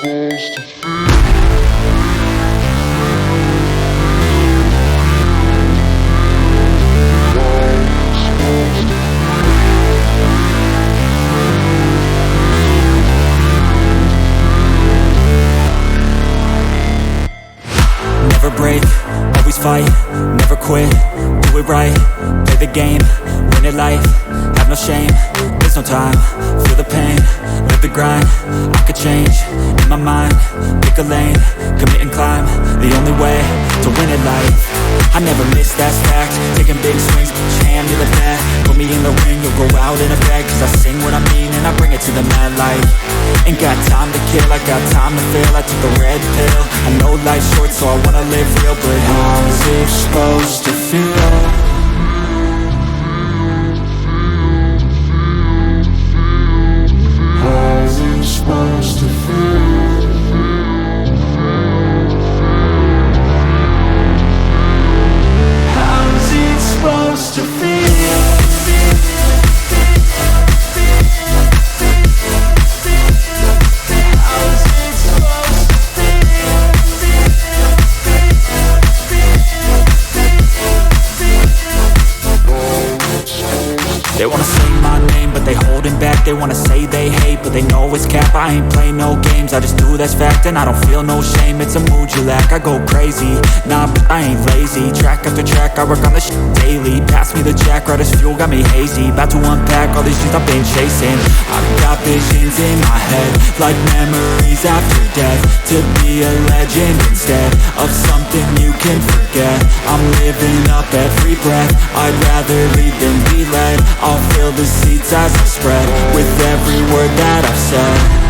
supposed to feel? Never break, always fight, never quit, do it right, play the game, win it life, have no shame, there's no time, feel the pain, live the grind, I could change, in my mind, pick a lane, commit and climb, the only way to win it life. I never miss, that's fact, taking big swings, put your hand to the bat, put me in the ring, you'll go out in a bag, cause I sing what I mean and I bring it to the mad light. Ain't got time to kill, I got time to feel, I took a red pill, I know life's short so I wanna live real, but how's it supposed to feel? How's it supposed to feel? How's it supposed to feel? They wanna say my name, but they holding back. They wanna say they hate, but they know it's cap. I ain't play no games, I just do that's fact. And I don't feel no shame, it's a mood you lack. I go crazy, nah, but I ain't lazy. Track after track, I work on this shit daily. Pass me the jack, right as fuel, got me hazy. About to unpack all these things I've been chasing. I've got visions in my head, like memories after death. To be a legend instead of something you can forget. I'm living up every breath, I'd rather lead than be led. I'll fill the seats as I spread with every word that I've said.